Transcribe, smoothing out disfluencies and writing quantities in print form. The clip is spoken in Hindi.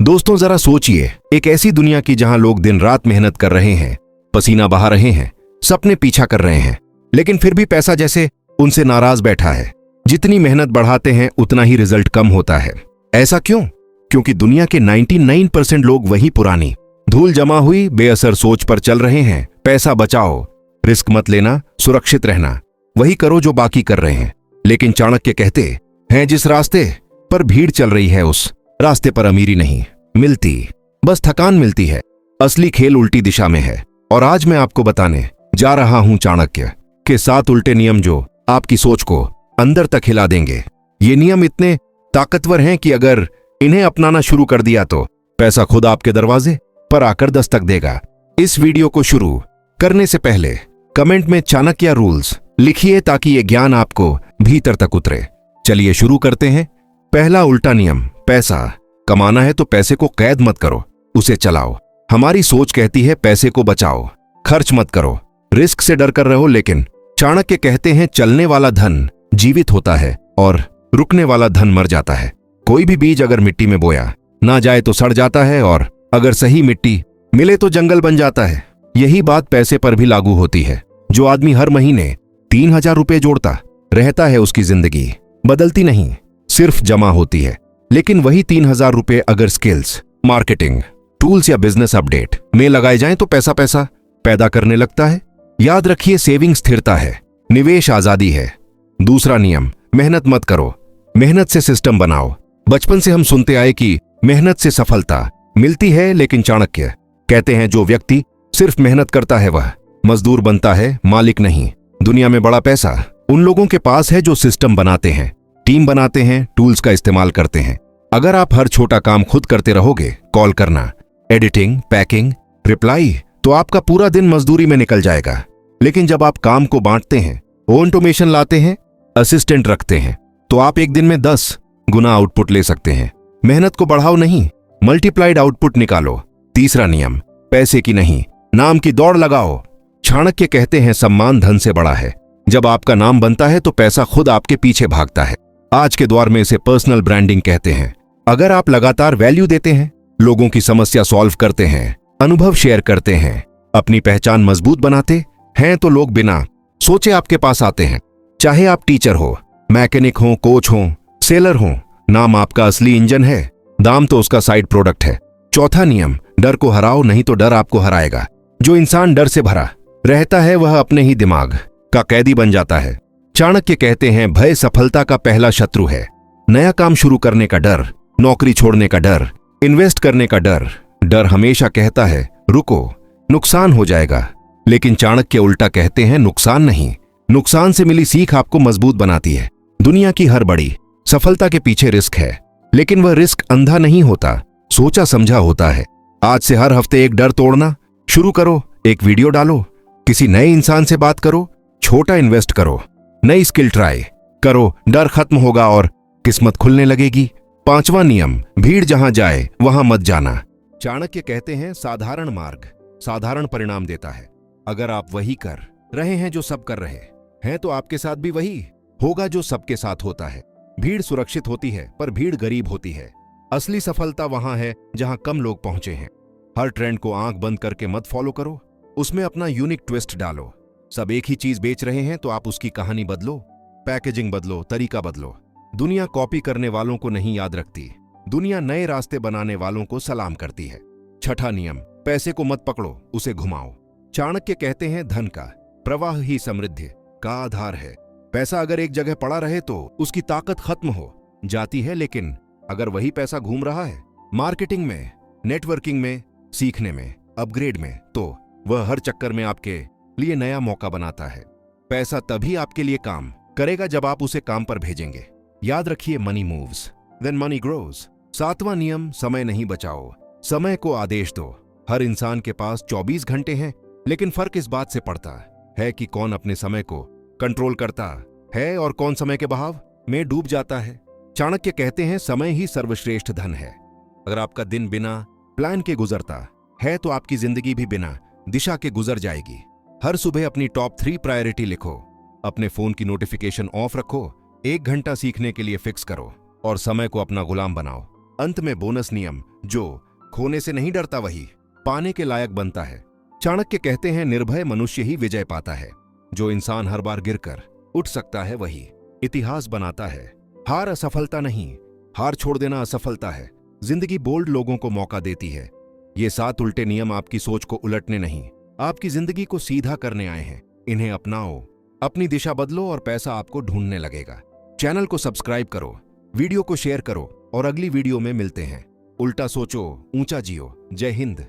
दोस्तों जरा सोचिए, एक ऐसी दुनिया की जहां लोग दिन रात मेहनत कर रहे हैं, पसीना बहा रहे हैं, सपने पीछा कर रहे हैं, लेकिन फिर भी पैसा जैसे उनसे नाराज बैठा है। जितनी मेहनत बढ़ाते हैं उतना ही रिजल्ट कम होता है। ऐसा क्यों? क्योंकि दुनिया के 99% लोग वही पुरानी धूल जमा हुई बेअसर सोच पर चल रहे हैं। पैसा बचाओ, रिस्क मत लेना, सुरक्षित रहना, वही करो जो बाकी कर रहे हैं। लेकिन चाणक्य कहते हैं जिस रास्ते पर भीड़ चल रही है उस रास्ते पर अमीरी नहीं मिलती, बस थकान मिलती है। असली खेल उल्टी दिशा में है। और आज मैं आपको बताने जा रहा हूं चाणक्य के 7 उल्टे नियम जो आपकी सोच को अंदर तक हिला देंगे। ये नियम इतने ताकतवर हैं कि अगर इन्हें अपनाना शुरू कर दिया तो पैसा खुद आपके दरवाजे पर आकर दस्तक देगा। इस वीडियो को शुरू करने से पहले कमेंट में चाणक्य रूल्स लिखिए ताकि ये ज्ञान आपको भीतर तक उतरे। चलिए शुरू करते हैं। पहला उल्टा नियम, पैसा कमाना है तो पैसे को कैद मत करो, उसे चलाओ। हमारी सोच कहती है पैसे को बचाओ, खर्च मत करो, रिस्क से डर कर रहो, लेकिन चाणक्य कहते हैं चलने वाला धन जीवित होता है और रुकने वाला धन मर जाता है। कोई भी बीज अगर मिट्टी में बोया ना जाए तो सड़ जाता है, और अगर सही मिट्टी मिले तो जंगल बन जाता है। यही बात पैसे पर भी लागू होती है। जो आदमी हर महीने 3000 रुपये जोड़ता रहता है उसकी जिंदगी बदलती नहीं, सिर्फ जमा होती है। लेकिन वही 3000 रुपये अगर स्किल्स, मार्केटिंग, टूल्स या बिजनेस अपडेट में लगाए जाएं तो पैसा पैदा करने लगता है। याद रखिए, सेविंग स्थिरता है, निवेश आजादी है। दूसरा नियम, मेहनत मत करो, मेहनत से सिस्टम बनाओ। बचपन से हम सुनते आए कि मेहनत से सफलता मिलती है, लेकिन चाणक्य कहते हैं जो व्यक्ति सिर्फ मेहनत करता है वह मजदूर बनता है, मालिक नहीं। दुनिया में बड़ा पैसा उन लोगों के पास है जो सिस्टम बनाते हैं, टीम बनाते हैं, टूल्स का इस्तेमाल करते हैं। अगर आप हर छोटा काम खुद करते रहोगे, कॉल करना, एडिटिंग, पैकिंग, रिप्लाई, तो आपका पूरा दिन मजदूरी में निकल जाएगा। लेकिन जब आप काम को बांटते हैं, ऑटोमेशन लाते हैं, असिस्टेंट रखते हैं, तो आप एक दिन में 10 गुना आउटपुट ले सकते हैं। मेहनत को बढ़ाओ नहीं, मल्टीप्लाइड आउटपुट निकालो। तीसरा नियम, पैसे की नहीं नाम की दौड़ लगाओ। चाणक्य कहते हैं सम्मान धन से बड़ा है। जब आपका नाम बनता है तो पैसा खुद आपके पीछे भागता है। आज के दौर में इसे पर्सनल ब्रांडिंग कहते हैं। अगर आप लगातार वैल्यू देते हैं, लोगों की समस्या सॉल्व करते हैं, अनुभव शेयर करते हैं, अपनी पहचान मजबूत बनाते हैं, तो लोग बिना सोचे आपके पास आते हैं। चाहे आप टीचर हो, मैकेनिक हो, कोच हो, सेलर हो, नाम आपका असली इंजन है, दाम तो उसका साइड प्रोडक्ट है। चौथा नियम, डर को हराओ नहीं तो डर आपको हराएगा। जो इंसान डर से भरा रहता है वह अपने ही दिमाग का कैदी बन जाता है। चाणक्य कहते हैं भय सफलता का पहला शत्रु है। नया काम शुरू करने का डर, नौकरी छोड़ने का डर, इन्वेस्ट करने का डर। डर हमेशा कहता है रुको, नुकसान हो जाएगा। लेकिन चाणक्य उल्टा कहते हैं नुकसान नहीं, नुकसान से मिली सीख आपको मजबूत बनाती है। दुनिया की हर बड़ी सफलता के पीछे रिस्क है, लेकिन वह रिस्क अंधा नहीं होता, सोचा समझा होता है। आज से हर हफ्ते एक डर तोड़ना शुरू करो। एक वीडियो डालो, किसी नए इंसान से बात करो, छोटा इन्वेस्ट करो, नई स्किल ट्राई करो, डर खत्म होगा और किस्मत खुलने लगेगी। पांचवा नियम, भीड़ जहां जाए वहां मत जाना। चाणक्य कहते हैं साधारण मार्ग साधारण परिणाम देता है। अगर आप वही कर रहे हैं जो सब कर रहे हैं, तो आपके साथ भी वही होगा जो सबके साथ होता है। भीड़ सुरक्षित होती है पर भीड़ गरीब होती है। असली सफलता वहां है जहां कम लोग पहुंचे हैं। हर ट्रेंड को आंख बंद करके मत फॉलो करो, उसमें अपना यूनिक ट्विस्ट डालो। सब एक ही चीज बेच रहे हैं तो आप उसकी कहानी बदलो, पैकेजिंग बदलो, तरीका बदलो। दुनिया कॉपी करने वालों को नहीं याद रखती, दुनिया नए रास्ते बनाने वालों को सलाम करती है। छठा नियम, पैसे को मत पकड़ो, उसे घुमाओ। चाणक्य कहते हैं धन का प्रवाह ही समृद्धि का आधार है। पैसा अगर एक जगह पड़ा रहे तो उसकी ताकत खत्म हो जाती है, लेकिन अगर वही पैसा घूम रहा है मार्केटिंग में, नेटवर्किंग में, सीखने में, अपग्रेड में, तो वह हर चक्कर में आपके लिए नया मौका बनाता है। पैसा तभी आपके लिए काम करेगा जब आप उसे काम पर भेजेंगे। याद रखिए, money moves then money grows. सातवां नियम, समय नहीं बचाओ, समय को आदेश दो। हर इंसान के पास 24 घंटे हैं, लेकिन फर्क इस बात से पड़ता है कि कौन अपने समय को कंट्रोल करता है और कौन समय के बहाव में डूब जाता है। चाणक्य कहते हैं समय ही सर्वश्रेष्ठ धन है। अगर आपका दिन बिना प्लान के गुजरता है तो आपकी जिंदगी भी बिना दिशा के गुजर जाएगी। हर सुबह अपनी टॉप 3 प्रायोरिटी लिखो, अपने फोन की नोटिफिकेशन ऑफ रखो, 1 घंटा सीखने के लिए फिक्स करो और समय को अपना गुलाम बनाओ। अंत में बोनस नियम, जो खोने से नहीं डरता वही पाने के लायक बनता है। चाणक्य कहते हैं, निर्भय मनुष्य ही विजय पाता है। जो इंसान हर बार गिरकर उठ सकता है वही इतिहास बनाता है। हार असफलता नहीं, हार छोड़ देना असफलता है। जिंदगी बोल्ड लोगों को मौका देती है। ये 7 उल्टे नियम आपकी सोच को उलटने नहीं, आपकी जिंदगी को सीधा करने आए हैं। इन्हें अपनाओ, अपनी दिशा बदलो और पैसा आपको ढूंढने लगेगा। चैनल को सब्सक्राइब करो, वीडियो को शेयर करो और अगली वीडियो में मिलते हैं। उल्टा सोचो, ऊंचा जियो। जय हिंद।